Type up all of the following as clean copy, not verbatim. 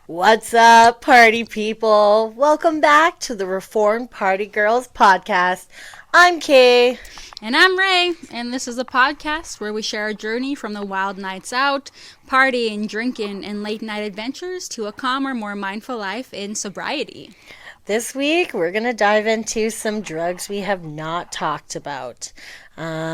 What's up, party people? Welcome back to the Reformed Party Girls podcast. I'm Kay. And I'm Ray, and this is a podcast where we share our journey from the wild nights out, partying, drinking, and late night adventures to a calmer, more mindful life in sobriety. This week, we're going to dive into some drugs we have not talked about. Ecstasy,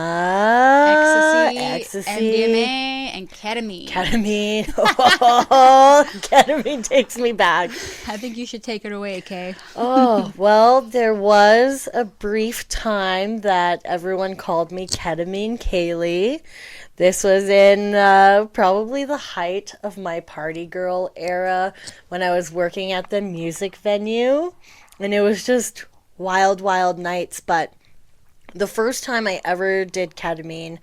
MDMA, and ketamine. Ketamine. Oh, ketamine takes me back. I think you should take it away, Kay. Oh, well, there was a brief time that everyone called me Ketamine Kaylee. This was in probably the height of my party girl era when I was working at the music venue. And it was just wild, wild nights. But the first time I ever did ketamine,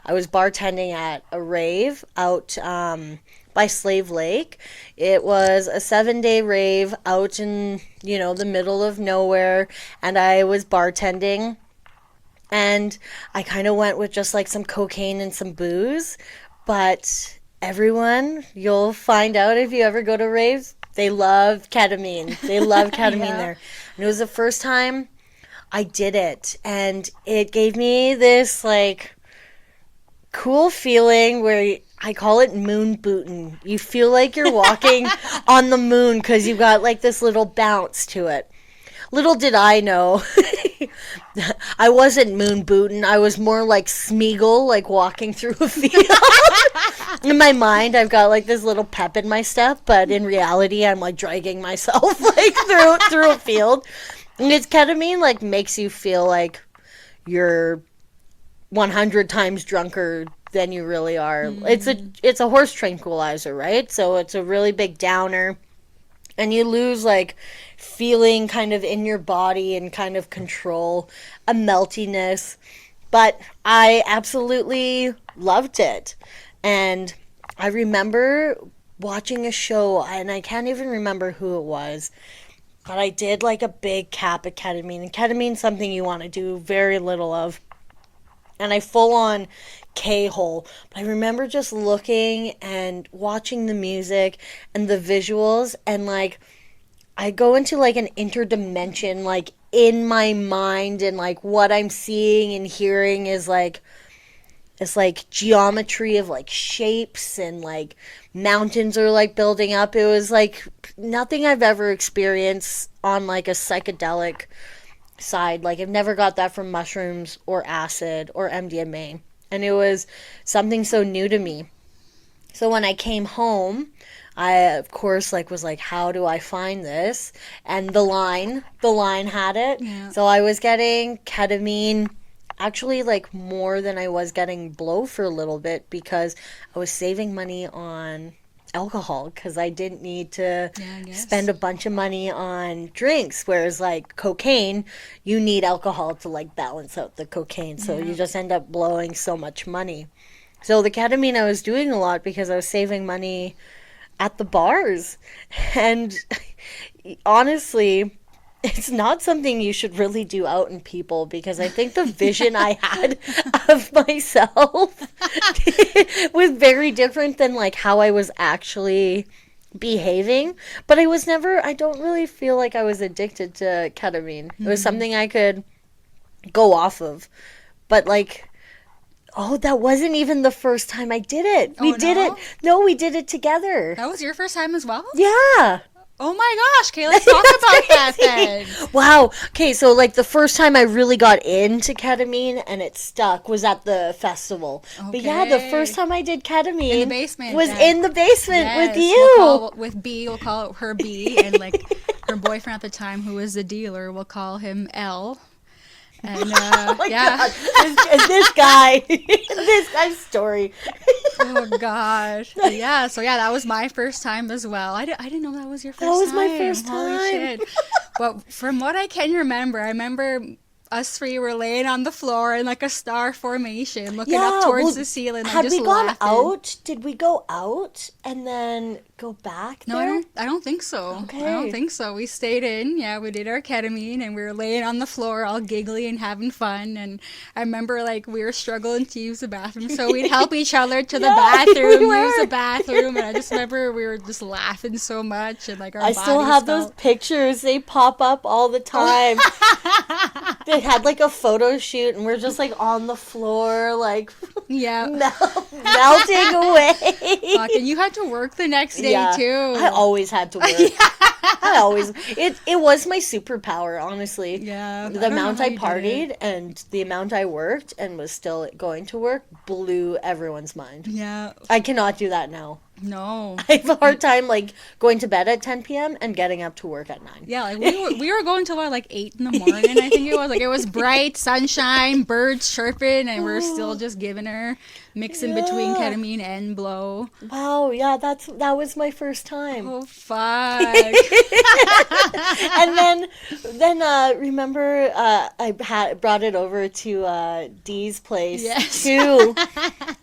I was bartending at a rave out by Slave Lake. It was a 7-day rave out in, the middle of nowhere. And I was bartending. And I kind of went with just like some cocaine and some booze. But everyone, you'll find out if you ever go to raves, they love ketamine. They love ketamine there. And it was the first time I did it. And it gave me this like cool feeling where I call it moon bootin'. You feel like you're walking on the moon because you've got like this little bounce to it. Little did I know, I wasn't moon bootin'. I was more like Smeagol, like walking through a field. In my mind, I've got like this little pep in my step, but in reality, I'm like dragging myself like through a field. And it's ketamine like makes you feel like you're 100 times drunker than you really are. Mm-hmm. It's a horse tranquilizer, right? So it's a really big downer. And you lose, like, feeling kind of in your body and kind of control, a meltiness. But I absolutely loved it. And I remember watching a show, and I can't even remember who it was, but I did, like, a big cap of ketamine. And ketamine's something you want to do very little of. And I full-on K-hole. But I remember just looking and watching the music and the visuals, and like I go into like an interdimension like in my mind, and like what I'm seeing and hearing is like it's like geometry of like shapes, and like mountains are like building up. It was like nothing I've ever experienced on like a psychedelic side. Like I've never got that from mushrooms or acid or MDMA. And it was something so new to me. So when I came home, I, of course, like was like, how do I find this? And the line had it. Yeah. So I was getting ketamine, actually like more than I was getting blow for a little bit, because I was saving money on alcohol because I didn't need to spend a bunch of money on drinks, whereas like cocaine, you need alcohol to like balance out the cocaine, so you just end up blowing so much money. So the ketamine I was doing a lot because I was saving money at the bars. And honestly, it's not something you should really do out in people, because I think the vision I had of myself was very different than like how I was actually behaving. But I don't really feel like I was addicted to ketamine. It was something I could go off of. But like, that wasn't even the first time I did it. We did it together. That was your first time as well? Yeah. Oh my gosh, Kay, let's talk about that then. Wow. Okay, so like the first time I really got into ketamine and it stuck was at the festival. Okay. But yeah, the first time I did ketamine in the basement was in the basement with you. We'll call her B, and like her boyfriend at the time, who was the dealer, we'll call him L. And oh my God. This guy's story. Oh gosh. Yeah, so that was my first time as well. I didn't know that was your first time. That was my first time. Holy shit. But from what I can remember, us three were laying on the floor in like a star formation, looking up towards the ceiling. Had we gone out? Did we go out? And then, go back No, there? I don't think so. Okay. I don't think so. We stayed in. Yeah, we did our ketamine and we were laying on the floor all giggly and having fun. And I remember like we were struggling to use the bathroom, so we'd help each other to the Yeah, bathroom, we were. use the bathroom. And I just remember we were just laughing so much and like our I still bodies have those felt. pictures. They pop up all the time. They had like a photo shoot and we're just like on the floor, like Yeah. melting away. Fuck, and you had to work the next day too. I always had to work. I always it was my superpower, honestly. Yeah. The don't know amount how I you did it. partied and the amount I worked and was still going to work blew everyone's mind. Yeah. I cannot do that now. No. I have a hard time like going to bed at 10 p.m. and getting up to work at 9. Yeah, like we were going till like 8 in the morning. I think it was like it was bright sunshine, birds chirping, and we're still just giving her mixing between Yeah. ketamine and blow. Wow, yeah, that was my first time. Oh fuck! And then remember I brought it over to Dee's place Yes. too.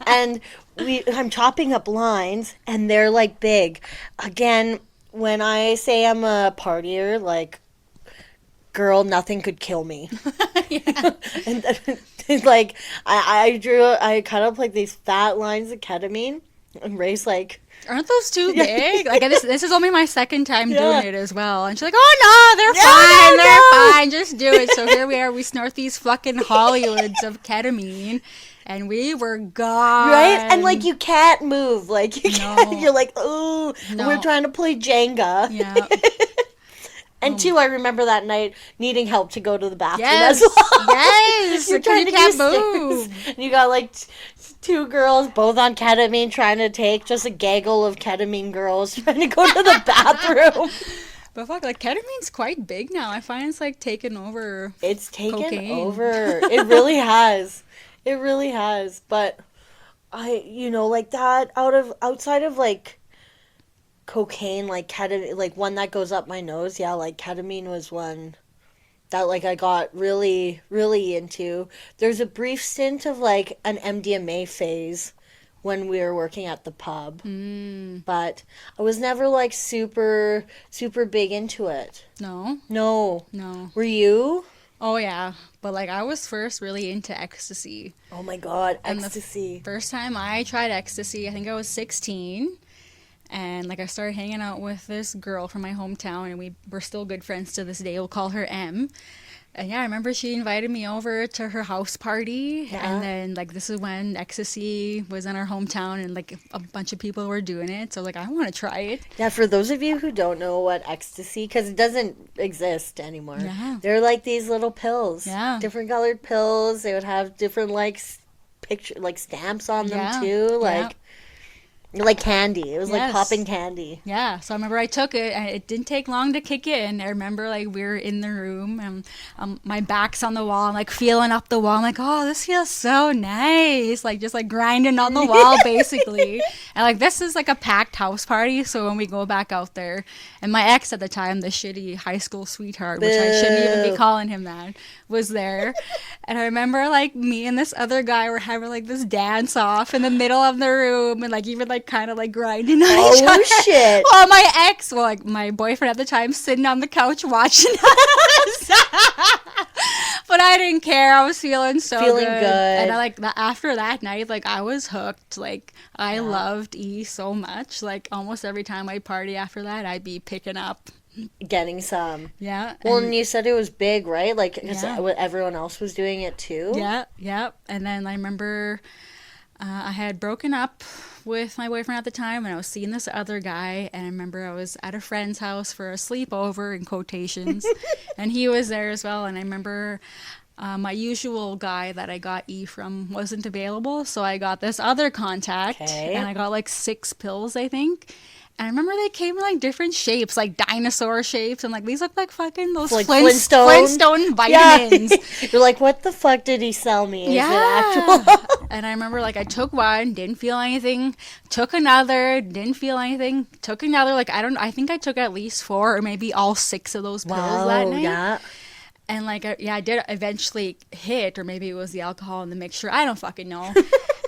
And I'm chopping up lines and they're like big. Again, when I say I'm a partier, like girl, nothing could kill me. And then, like I cut up like these fat lines of ketamine and Ray's like, Aren't those too big? Like this is only my second time Yeah. doing it as well. And she's like, "Oh no, they're No, fine, no, they're no." fine. Just do it." So here we are. We snort these fucking Hollywoods of ketamine, and we were gone. right? And like you can't move. Like you can't, No. you're like, oh, No. we're trying to play Jenga. Yeah. And two, I remember that night needing help to go to the bathroom Yes. as well. Yes. You're Because trying you to can't do move. stairs. And you got like two girls, both on ketamine, trying to take just a gaggle of ketamine girls trying to go to the bathroom. But fuck, like ketamine's quite big now. I find it's like taken over. It's taken Cocaine. over. It really has. It really has. But like that outside of like cocaine, like ketamine, like one that goes up my nose. Yeah, like ketamine was one that like I got really, really into. There's a brief stint of like an MDMA phase when we were working at the pub, but I was never like super, super big into it. No, No, no. were you? Oh yeah, but like I was first really into ecstasy. Oh my god, And the ecstasy. First time I tried ecstasy, I think I was 16. And like I started hanging out with this girl from my hometown, and we're still good friends to this day. We'll call her M. And yeah, I remember she invited me over to her house party. Yeah. And then like this is when ecstasy was in our hometown, and like a bunch of people were doing it. So like I want to try it. Yeah, for those of you who don't know what ecstasy, because it doesn't exist anymore. Yeah. They're like these little pills. Yeah. Different colored pills. They would have different like picture, like stamps on them Yeah. too. Like candy. It was like Yes. popping candy. Yeah, so I remember I took it, and it didn't take long to kick in. I remember like we were in the room, and my back's on the wall, I'm like feeling up the wall. I'm like, oh, this feels so nice, like just like grinding on the wall, basically. And like this is like a packed house party, so when we go back out there, and my ex at the time, the shitty high school sweetheart, which I shouldn't even be Boo. calling him that, was there. And I remember like me and this other guy were having like this dance off in the middle of the room, and like even like kind of like grinding on each Oh other. shit. Well, my ex, well, like my boyfriend at the time, sitting on the couch watching us. But I didn't care. I was feeling so Feeling good. good. And I like after that night, like I was hooked. Like I Yeah. loved E so much. Like almost every time I party after that, I'd be picking up. Getting some. Yeah. Well, and- and you said it was big, right? Like, because Yeah. everyone else was doing it too. Yeah, yeah. And then I remember I had broken up with my boyfriend at the time, and I was seeing this other guy. And I remember I was at a friend's house for a sleepover, in quotations, and he was there as well. And I remember my usual guy that I got E from wasn't available, so I got this other contact, Okay. and I got like 6 pills, I think. And I remember they came in like different shapes, like dinosaur shapes, and like these look like fucking those Like Flintstone Flintstone? vitamins. You're like, what the fuck did he sell me? Is Yeah. it actual? And I remember like I took one, didn't feel anything, took another, didn't feel anything, took another, like I think I took at least 4 or maybe all 6 of those pills that night. yeah. And like I did eventually hit, or maybe it was the alcohol in the mixture, I don't fucking know.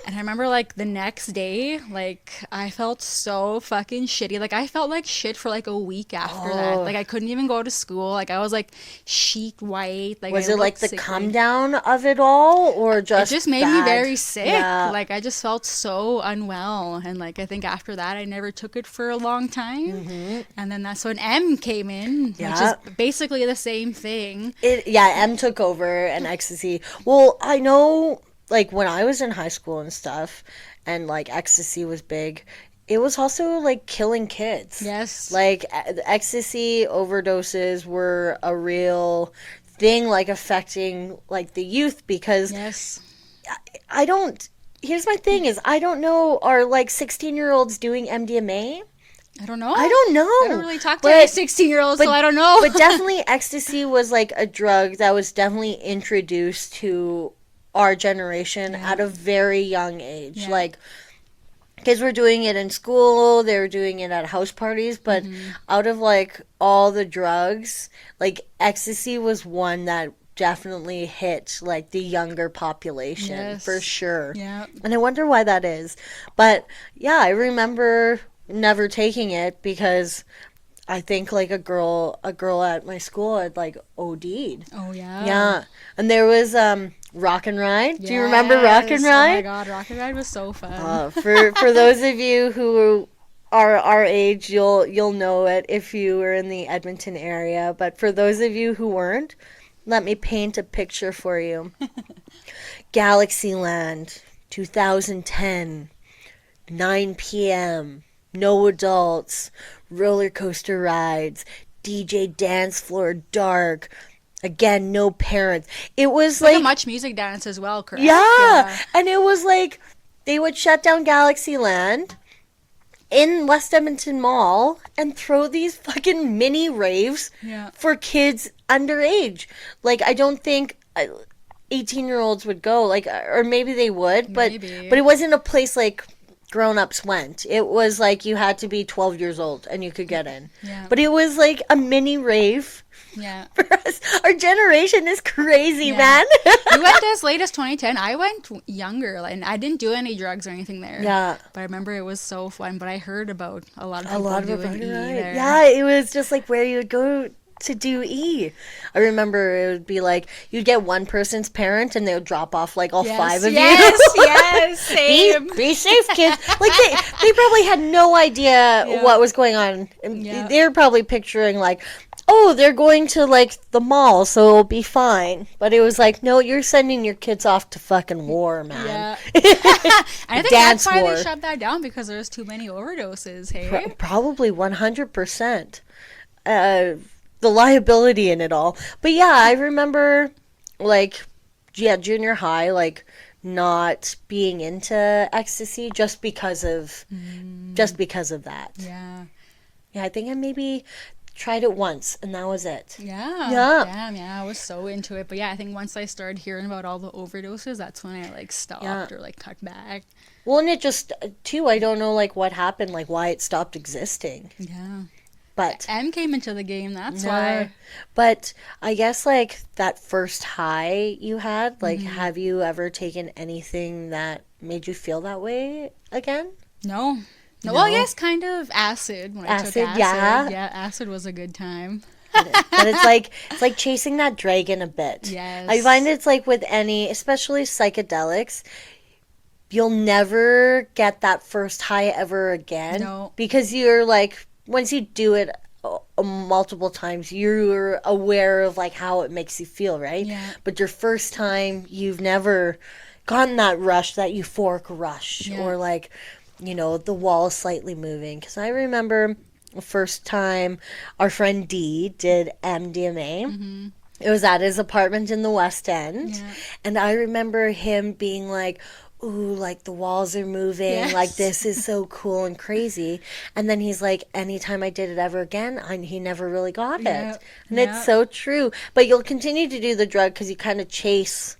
And And I remember like the next day, like I felt so fucking shitty. Like I felt like shit for like a week after that. Oh. Like I couldn't even go to school. Like I was like sheet white. Like Was I it like looked the sickly. come down of it all, or It just just made me bad? very sick. Yeah. Like I just felt so unwell. And like I think after that I never took it for a long time. And then that's when M came in, which is Yeah. basically the same thing. M took over and ecstasy. Well, I know like when I was in high school and stuff and like ecstasy was big, it was also like killing kids. Yes. Like ecstasy overdoses were a real thing, like affecting like the youth, because Yes. I don't here's my thing is I don't know, are like 16-year-olds doing MDMA? I don't know. I don't know. I don't really talk to But- any 16-year-olds, so I don't know. But definitely ecstasy was like a drug that was definitely introduced to our generation at a very young age. Yeah. Like kids were doing it in school, they were doing it at house parties, but out of like all the drugs, like ecstasy was one that definitely hit like the younger population Yes. for sure. Yeah. And I wonder why that is. But yeah, I remember never taking it because I think like a girl at my school had like OD'd. Oh yeah. Yeah. And there was Rock and Ride. Do you remember Rock and Yes. Oh my Ride? god, Rock and Ride was so fun. For those of you who are our age, you'll know it if you were in the Edmonton area. But for those of you who weren't, let me paint a picture for you. Galaxyland, 2010, 9 p.m. No adults, roller coaster rides, DJ dance floor dark. Again, no parents. It was like like a Much Music Dance as well, correct? yeah. And it was like they would shut down Galaxyland in West Edmonton Mall and throw these fucking mini raves Yeah. for kids underage. Like I don't think 18-year-olds would go, like, or maybe they would, but Maybe. it wasn't a place like grown-ups went. It was like you had to be 12 years old and you could get in. Yeah. But it was like a mini rave Yeah. for us. Our generation is crazy, Yeah. man. We went as late as 2010. I went younger, and I didn't do any drugs or anything there. Yeah. But I remember it was so fun. But I heard about a lot of A people lot of doing them, E right? there. Yeah, it was just like where you would go to do E. I remember it would be like you'd get one person's parent and they would drop off like all Yes, five of yes, you. yes, same. Be safe, kids. Like they probably had no idea Yeah. what was going on. And Yeah. they're probably picturing like, oh, they're going to like the mall, so it'll be fine. But it was like, no, you're sending your kids off to fucking war, man. Yeah. I think Dance that's why war. they shut that down, because there was too many overdoses. Hey. Probably 100%. The liability in it all. But yeah, I remember like junior high, like not being into ecstasy just because of that. Yeah. Yeah, I think I maybe tried it once and that was it. Yeah. Yeah. Damn, yeah. I was so into it. But yeah, I think once I started hearing about all the overdoses, that's when I like stopped Yeah. or like cut back. Well, and it just too, I don't know like what happened, like why it stopped existing. Yeah. But M came into the game, that's yeah. why. But I guess like that first high you had, like have you ever taken anything that made you feel that way again? No. No? Well, yes, kind of acid. When I took Acid, acid. yeah. Yeah, acid was a good time. But it's like chasing that dragon a bit. Yes. I find it's like with any, especially psychedelics, you'll never get that first high ever again. No. Because you're like, once you do it multiple times, you're aware of like how it makes you feel, right? Yeah. But your first time, you've never gotten that rush, that euphoric rush, Yeah. or like, you know, the wall slightly moving. Because I remember the first time our friend D did MDMA. It was at his apartment in the West End. Yeah. And I remember him being like, ooh, like the walls are moving. Yes. Like this is so cool and crazy. And then he's like, anytime I did it ever again, he never really got Yeah. it. And Yeah. it's so true. But you'll continue to do the drug because you kind of chase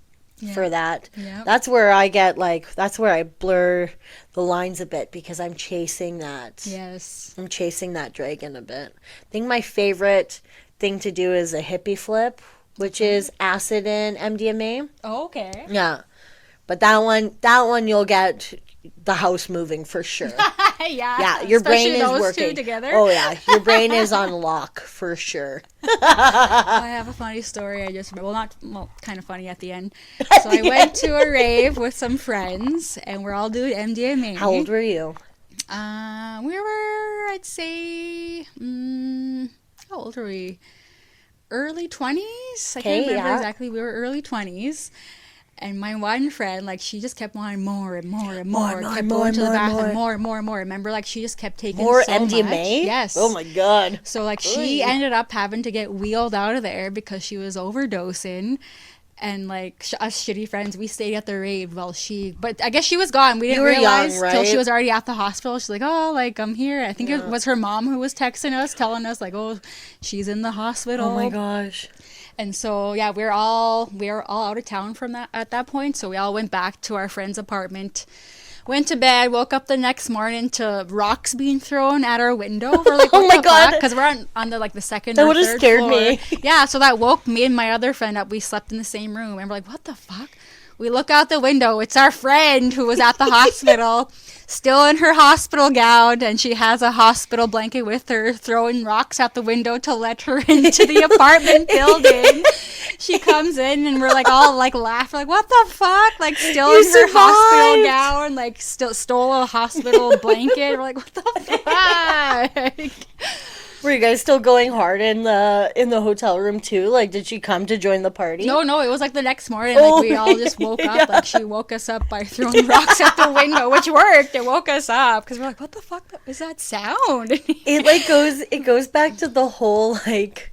for Yeah. that. Yeah. That's where I get like, that's where I blur the lines a bit because I'm chasing that. Yes. I'm chasing that dragon a bit. I think my favorite thing to do is a hippie flip, which is acid and MDMA. Oh, okay. Yeah. But that one you'll get the house moving for sure. Yeah, your brain especially is those working. two together. Oh yeah, your brain is on lock for sure. I have a funny story. Kind of funny at the end. So I went to a rave with some friends, and we're all doing MDMA. How old were you? We were, I'd say, how old were we? Early 20s? I can't remember exactly. We were early 20s. And my one friend, like, she just kept wanting more and more and more. Kept going to the bathroom, more and more and more. Remember, like, she just kept taking more so MDMA? much. Yes. Oh my god. So, like, she ended up having to get wheeled out of there because she was overdosing. And, like, us shitty friends, we stayed at the rave but I guess she was gone. We didn't realize young, right? till she was already at the hospital. She's like, oh, like, I'm here. I think it was her mom who was texting us, telling us, like, oh, she's in the hospital. Oh my gosh. And so, yeah, we were all out of town at that point. So we all went back to our friend's apartment, went to bed, woke up the next morning to rocks being thrown at our window. We're like, oh my god, because we're on the second that or would have third scared floor. me. Yeah, so that woke me and my other friend up. We slept in the same room, and we're like, what the fuck? We look out the window. It's our friend who was at the hospital, still in her hospital gown, and she has a hospital blanket with her, throwing rocks out the window to let her into the apartment building. She comes in, and we're like all like laughing, like, what the fuck? Like, still in her hospital gown, like, still stole a hospital blanket. We're like, what the fuck? Were you guys still going hard in the hotel room too? Like, did she come to join the party? No, it was like the next morning. Like, we all just woke up. Yeah. Like, she woke us up by throwing rocks out the window, which worked. It woke us up because we're like, what the fuck is that sound? It goes back to the whole, like,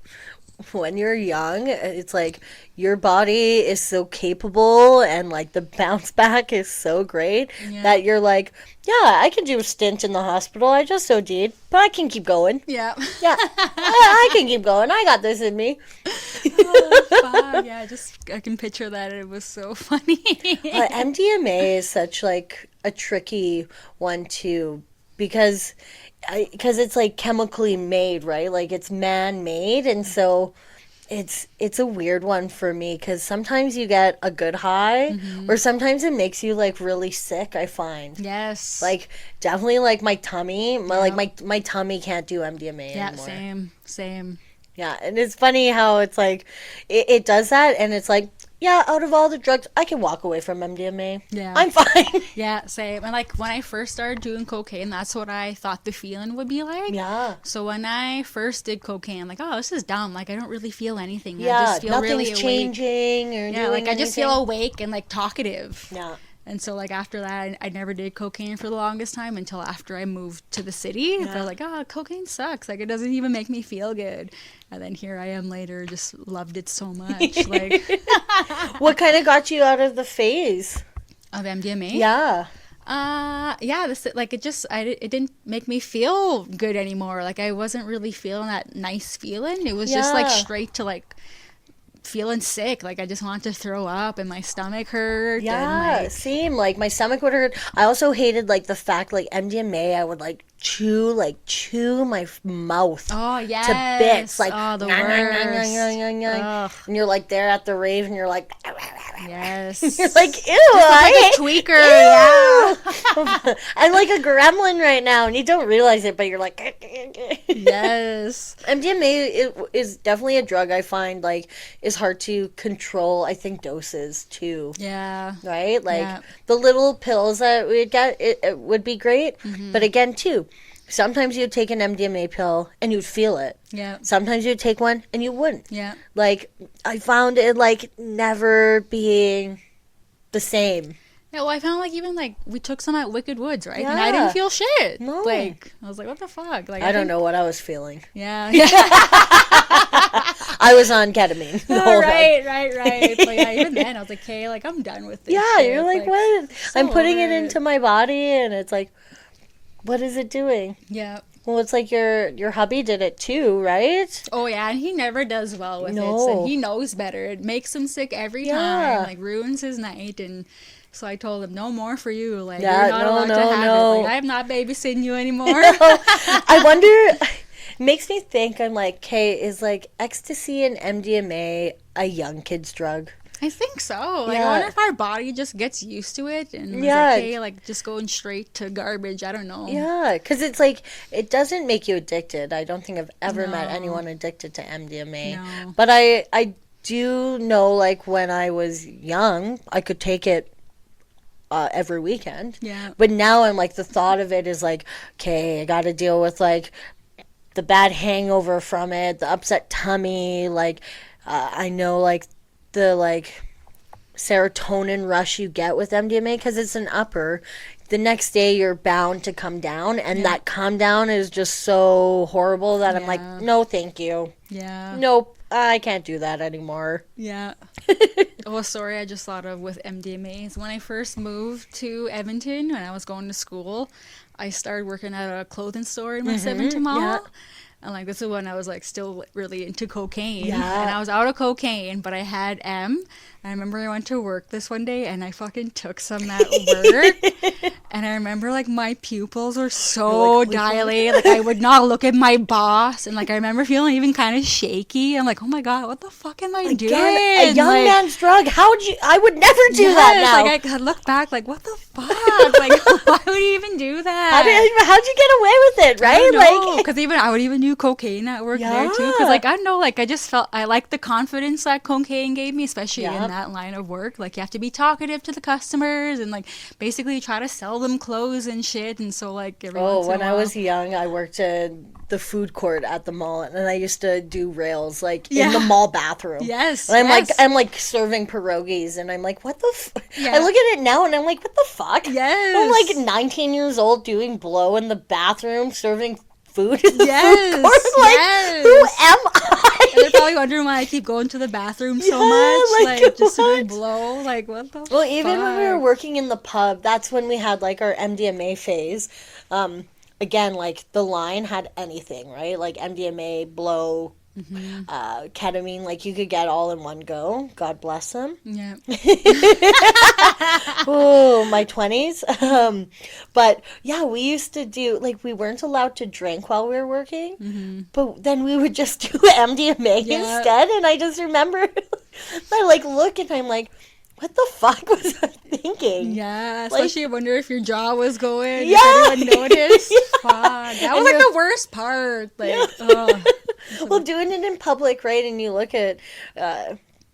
when you're young, it's like your body is so capable and like the bounce back is so great that you're like, yeah, I can do a stint in the hospital. I just OD'd, but I can keep going. Yeah. Yeah. I can keep going. I got this in me. Oh, fuck. Yeah, I can picture that. It was so funny. MDMA is such like a tricky one too, because it's like chemically made, right? Like, it's man-made, and so it's a weird one for me because sometimes you get a good high, or sometimes it makes you like really sick. I find. Yes. Like, definitely like my tummy, my tummy can't do MDMA anymore. Yeah, same. Yeah, and it's funny how it's like it does that, and it's like, yeah, out of all the drugs, I can walk away from MDMA. Yeah. I'm fine. Yeah, same. And like, when I first started doing cocaine, that's what I thought the feeling would be like. Yeah. So when I first did cocaine, I'm like, oh, this is dumb. Like, I don't really feel anything. Yeah, I just feel nothing's really awake. changing or yeah, like, I just anything. feel awake and like talkative. Yeah. And so, like, after that, I never did cocaine for the longest time until after I moved to the city. Yeah. They're like, oh, cocaine sucks. Like, it doesn't even make me feel good. And then here I am later, just loved it so much. Like, what kind of got you out of the phase of MDMA? Yeah. It didn't make me feel good anymore. Like, I wasn't really feeling that nice feeling. It was just like straight to like feeling sick. Like, I just wanted to throw up and my stomach hurt. Yeah, and, same. Like, my stomach would hurt. I also hated like the fact, like, MDMA, I would like chew my mouth to bits. Like, the worst. And you're like there at the rave and you're like, yes. You're like, ew, like a tweaker. Yeah. I'm like a gremlin right now, and you don't realize it, but you're like, yes. MDMA is definitely a drug I find like is hard to control. I think doses too. Yeah. Right. Like the little pills that we'd get, it would be great, but again too. Sometimes you'd take an MDMA pill and you'd feel it. Yeah. Sometimes you'd take one and you wouldn't. Yeah. Like, I found it like never being the same. Yeah, well, I found like even like we took some at Wicked Woods, right? Yeah. And I didn't feel shit. No. Like, I was like, what the fuck? Like, I don't know what I was feeling. Yeah. I was on ketamine. Right. But yeah, even then I was like, okay, like, I'm done with this. Yeah, shit. you're like what? So I'm putting it into my body and it's like, what is it doing? Yeah. Well, it's like your hubby did it too, right? Oh, yeah, and he never does well with it. So he knows better. It makes him sick every time. Like, ruins his night. And so I told him, no more for you. Like, you're not allowed to have it. Like, I'm not babysitting you anymore. I wonder, makes me think, I'm like, okay, is like ecstasy and MDMA a young kid's drug? I think so. Like, Yeah. I wonder if our body just gets used to it and is Yeah. okay, like, just going straight to garbage. I don't know. Yeah, because it's like it doesn't make you addicted. I don't think I've ever met No. anyone addicted to MDMA. No. But I do know, like when I was young, I could take it every weekend. Yeah. But now I'm like, the thought of it is like, okay, I got to deal with like the bad hangover from it, the upset tummy. Like I know like the like serotonin rush you get with MDMA because it's an upper. The next day you're bound to come down, and that come down is just so horrible that I'm like, Yeah. no, thank you. Yeah. Nope, I can't do that anymore. Yeah. Oh, sorry, I just thought of with MDMA. So when I first moved to Edmonton, when I was going to school, I started working at a clothing store in West Edmonton Mall. yeah. And like this is when I was like still really into cocaine. Yeah. And I was out of cocaine, but I had M. I remember I went to work this one day and I fucking took some at work. And I remember like my pupils were so You're like, dilated. Like I would not look at my boss. And like I remember feeling even kind of shaky. I'm like, oh my God, what the fuck am I doing? Again, a young Like, man's drug. How'd you? I would never do that yes, now. like I look back, like what the fuck? Like why would you even do that? How'd you get away with it? Right? Like, Because even I would even do cocaine at work there too. Because Yeah. like I know, like I just felt I liked the confidence that cocaine gave me, especially Yep. in that line of work. Like you have to be talkative to the customers and like basically try to sell them clothes and shit. And so like every once in when a I while- was young, I worked at the food court at the mall, and I used to do rails like in Yeah. the mall bathroom. Yes, And yes. I'm like serving pierogies, and I'm like, what the? Yeah. I look at it now, and I'm like, what the fuck? Yes. I'm like 19 years old doing blow in the bathroom, serving food in the Yes, food court. Like, yes. who am I? And they're probably wondering why I keep going to the bathroom so Yeah, much, like, like just to what? do blow. Like what the? Well, even when we were fuck? working in the pub, that's when we had like our MDMA phase. Again, like the line had anything, right? Like MDMA, blow, ketamine, like you could get all in one go. God bless them. Yeah. Oh, my 20s. But yeah, we used to do, like, we weren't allowed to drink while we were working, but then we would just do MDMA Yeah. instead. And I just remember, I like look and I'm like, what the fuck was I thinking? Yeah, Like- especially I wonder if your jaw was going. Yeah. If anyone noticed. Yeah. Fuck. That was And like you're- the worst part. Like, Yeah. ugh. Well, doing it in public, right? And you look at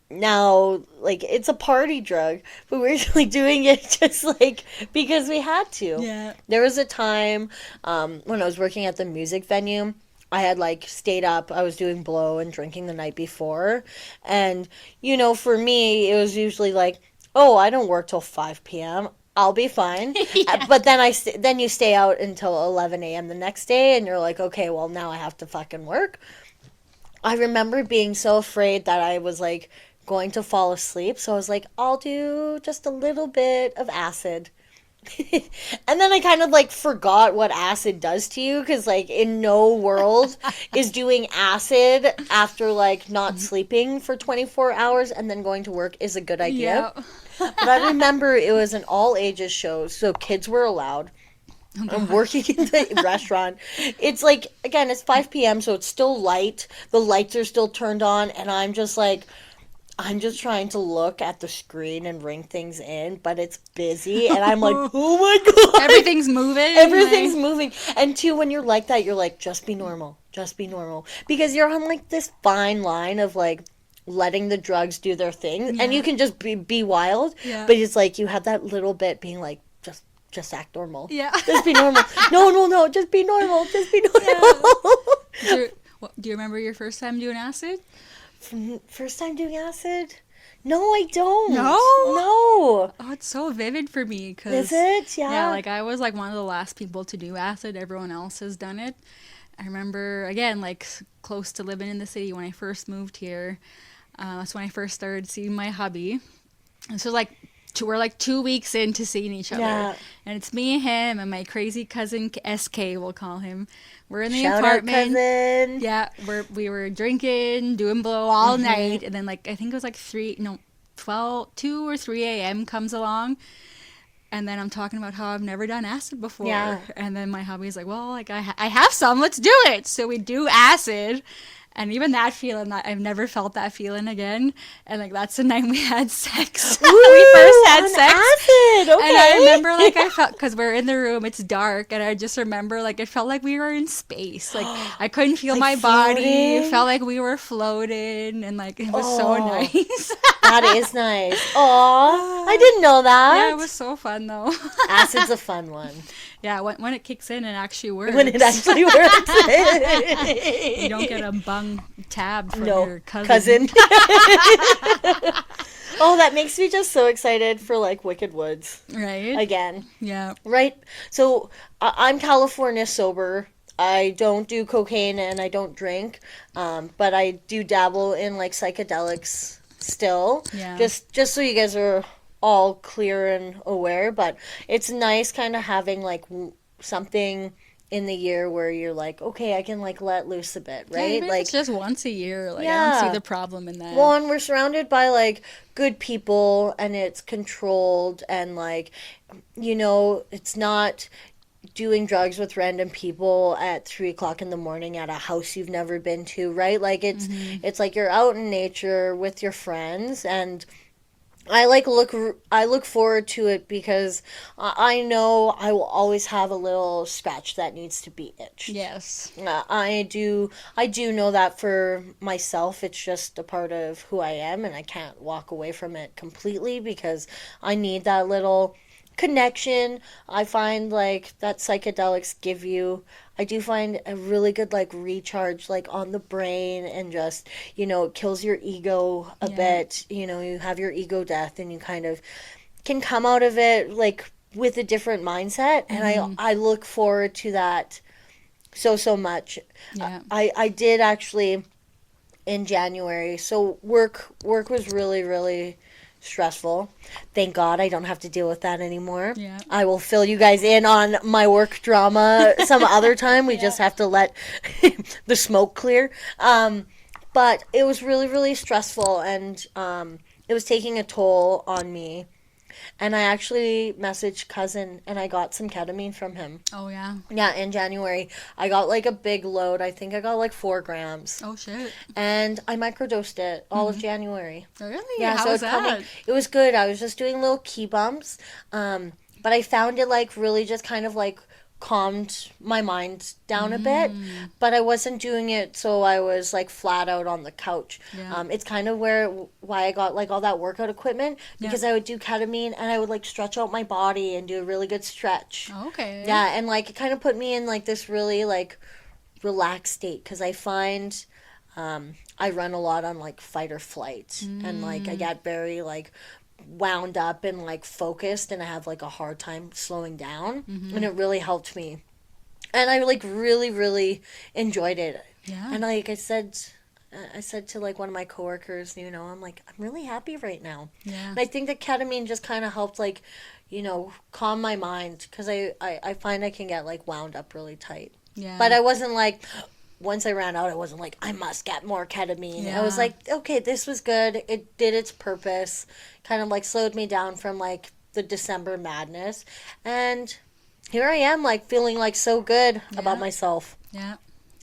now, like it's a party drug, but we're like doing it just like because we had to. Yeah. There was a time when I was working at the music venue. I had like stayed up. I was doing blow and drinking the night before, and you know, for me, it was usually like, oh, I don't work till 5 p.m. I'll be fine. But then then you stay out until 11 a.m. the next day, and you're like, okay, well now I have to fucking work. I remember being so afraid that I was like going to fall asleep, so I was like, I'll do just a little bit of acid. And then I kind of like forgot what acid does to you because like in no world is doing acid after like not sleeping for 24 hours and then going to work is a good idea. Yeah. But I remember it was an all ages show, so kids were allowed. I'm working in the restaurant. It's like, again, it's 5 p.m., so it's still light. The lights are still turned on, and I'm just like, I'm just trying to look at the screen and ring things in, but it's busy, and I'm like, oh my God. Everything's moving. Everything's like- moving. And two, when you're like that, you're like, just be normal. Just be normal. Because you're on like this fine line of like letting the drugs do their thing. And you can just be wild. Yeah. But it's like you have that little bit being like, just act normal. Yeah. Just be normal. No. Just be normal. Just be normal. Do you remember your first time doing acid? First time doing acid? No, I don't. No? No. Oh, it's so vivid for me. Cause, Is it? Yeah. Yeah, like I was like one of the last people to do acid. Everyone else has done it. I remember, again, like close to living in the city when I first moved here. That's when I first started seeing my hubby. And so like we're like 2 weeks into seeing each other. Yeah. And it's me, him, and my crazy cousin SK, we'll call him. We're in the Shout out, apartment. cousin. Yeah, we were drinking, doing blow all night, and then like I think it was like 2 or 3 a.m. comes along, and then I'm talking about how I've never done acid before. Yeah. And then my hubby's like, well, like I have some, let's do it. So we do acid, And even that feeling, that I've never felt that feeling again. And like that's the night we had sex. Woo, We first had on sex. acid. Okay. And I remember like I felt, because we're in the room, it's dark, and I just remember like it felt like we were in space. Like I couldn't feel Like my body. It floating? felt like we were floating, and like it was so Oh. nice. That is nice. Aw, I didn't know that. Yeah, it was so fun though. Acid's a fun one. Yeah, when it kicks in, it actually works. When it actually works. You don't get a bung tab from No, your cousin. Oh, that makes me just so excited for like Wicked Woods Right? again. Yeah. Right? So I'm California sober. I don't do cocaine and I don't drink, but I do dabble in like psychedelics still. Yeah. Just so you guys are all clear and aware. But it's nice kind of having like something in the year where you're like, okay, I can like let loose a bit, Yeah, right? even if Like it's just once a year. Like I Yeah. don't see the problem in that. well, and we're surrounded by like good people and it's controlled and like, it's not doing drugs with random people at 3 o'clock in the morning at a house you've never been to, right? Like it's like you're out in nature with your friends, and I look forward to it because I know I will always have a little scratch that needs to be itched. Yes. I do know that for myself. It's just a part of who I am, and I can't walk away from it completely because I need that little connection. I find like that psychedelics give you, I do find a really good like recharge like on the brain, and just it kills your ego a Yeah. bit. You have your ego death and you kind of can come out of it like with a different mindset, and I look forward to that so much. Yeah. I did actually in January. So work was really, really stressful. Thank God I don't have to deal with that anymore. Yeah. I will fill you guys in on my work drama some other time. We just have to let the smoke clear. But it was really, really stressful, and it was taking a toll on me. And I actually messaged cousin, and I got some ketamine from him. Oh yeah. Yeah, in January. I got like a big load. I think I got like 4 grams. Oh shit. And I microdosed it all of January. Really? Yeah, How so was it's that? coming. It was good. I was just doing little key bumps. But I found it like really just kind of like calmed my mind down a bit. But I wasn't doing it so I was like flat out on the couch. Yeah. It's kind of why I got like all that workout equipment, because I would do ketamine and I would like stretch out my body and do a really good stretch. Okay. Yeah, and like it kind of put me in like this really like relaxed state, because I find I run a lot on like fight or flight, and like I get very like wound up and like focused, and I have like a hard time slowing down, and it really helped me, and I like really, really enjoyed it. Yeah. And like I said to like one of my coworkers, I'm like, I'm really happy right now. Yeah. And I think that ketamine just kind of helped like calm my mind, because I find I can get like wound up really tight. Yeah. But I wasn't like, once I ran out, I wasn't like, I must get more ketamine. Yeah. I was like, okay, this was good. It did its purpose. Kind of like slowed me down from like the December madness. And here I am, like feeling like so good about myself. Yeah.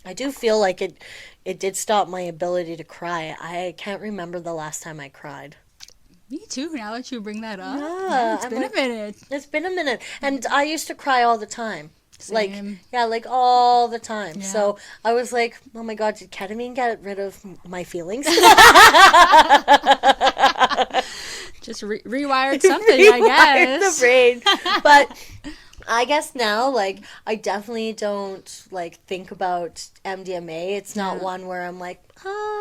I do feel like it did stop my ability to cry. I can't remember the last time I cried. Me too. Now that you bring that up. Yeah, It's I'm been like- a minute. It's been a minute. And I used to cry all the time. Like, Same. yeah, like all the time. Yeah. So I was like, oh my God, did ketamine get rid of my feelings? Just rewired something, I Rewired guess. the brain. But I guess now, like, I definitely don't, like, think about MDMA. It's not one where I'm like,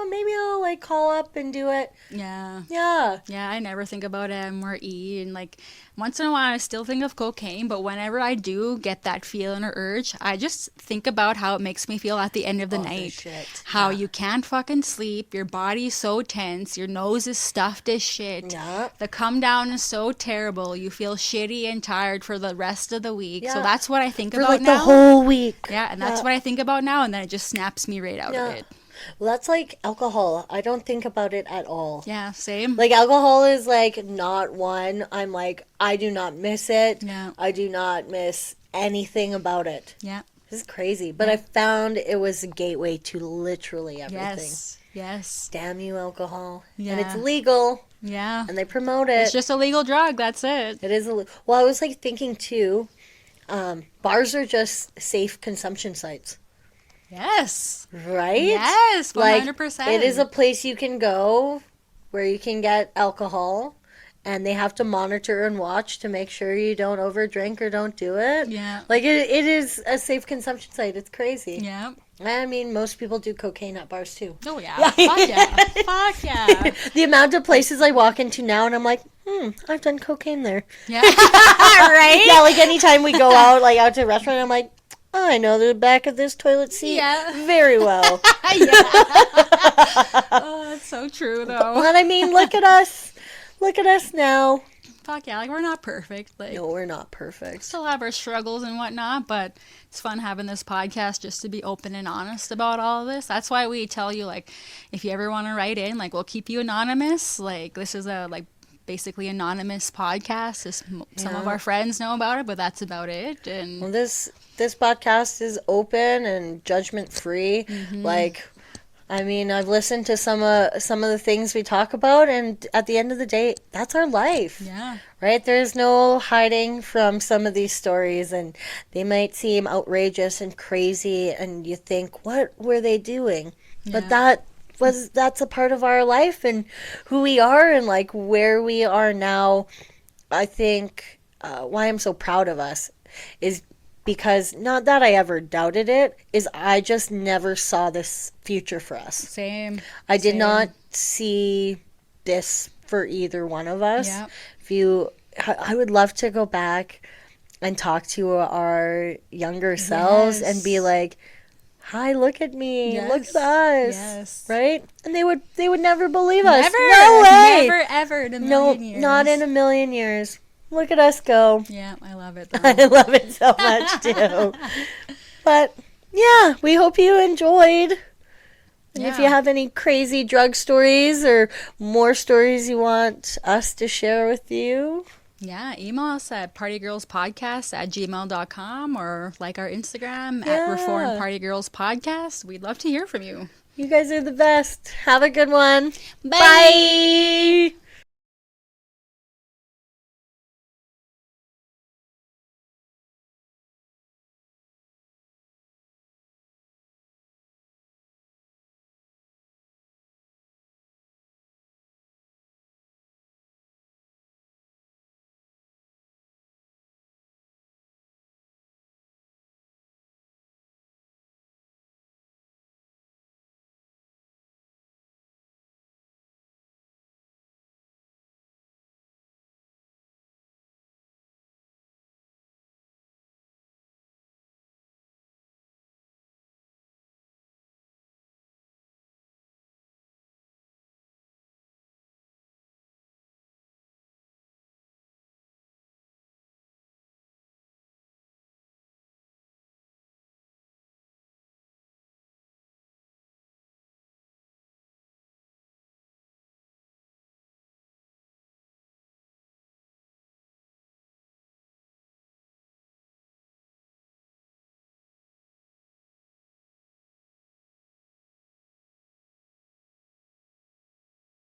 maybe I'll, like, call up and do it. Yeah. Yeah. Yeah, I never think about M or E, and like once in a while I still think of cocaine, but whenever I do get that feeling or urge, I just think about how it makes me feel at the end of the night. Shit. How you can't fucking sleep, your body's so tense, your nose is stuffed as shit. Yeah. The come down is so terrible, you feel shitty and tired for the rest of the week. So Yeah. that's what I think For, about like, now. the whole week. Yeah, and that's what I think about now, and then it just snaps me right out of it. Well, that's like alcohol. I don't think about it at all. Yeah, same. Like, alcohol is, like, not one. I'm like, I do not miss it. Yeah. I do not miss anything about it. Yeah. This is crazy. But I found it was a gateway to literally everything. Yes. Damn you, alcohol. Yeah. And it's legal. Yeah. And they promote it. It's just a legal drug. That's it. It is well, I was like thinking too, bars are just safe consumption sites. Yes. Right? Yes, 100%. Like, it is a place you can go where you can get alcohol, and they have to monitor and watch to make sure you don't overdrink or don't do it. Yeah. Like, it is a safe consumption site. It's crazy. Yeah. I mean, most people do cocaine at bars too. Oh, yeah. Fuck yeah. Fuck yeah. The amount of places I walk into now, and I'm like, I've done cocaine there. Yeah. Right? Yeah, like anytime we go out, like out to a restaurant, I'm like, oh, I know the back of this toilet seat very well. Yeah. Oh, that's so true, though. But I mean, look at us. Look at us now. Fuck yeah, like we're not perfect. Like, No, we're not perfect. still have our struggles and whatnot, but it's fun having this podcast just to be open and honest about all of this. That's why we tell you, like, if you ever want to write in, like, we'll keep you anonymous. Like, this is a, like, basically anonymous podcast. Some of our friends know about it, but that's about it. And Well, this podcast is open and judgment free. Like, I mean, I've listened to some of the things we talk about, and at the end of the day, that's our life. yeah. Right? There's no hiding from some of these stories, and they might seem outrageous and crazy, and you think, what were they doing? But that's a part of our life and who we are, and like where we are now. I think why I'm so proud of us is because, not that I ever doubted it, is I just never saw this future for us. Same. I did not see this for either one of us. Yep. I would love to go back and talk to our younger selves and be like, hi, look at me. Yes. Look at us. Yes. Right? And they would never believe us. Never. No way. Never, ever in a million years. Not in a million years. Look at us go. Yeah, I love it, though. I love it so much, too. But, yeah, we hope you enjoyed. And if you have any crazy drug stories or more stories you want us to share with you, Yeah, email us at partygirlspodcast@gmail.com or like our Instagram at Reformed Party Girls Podcast. We'd love to hear from you. you guys are the best. Have a good one. Bye. Bye.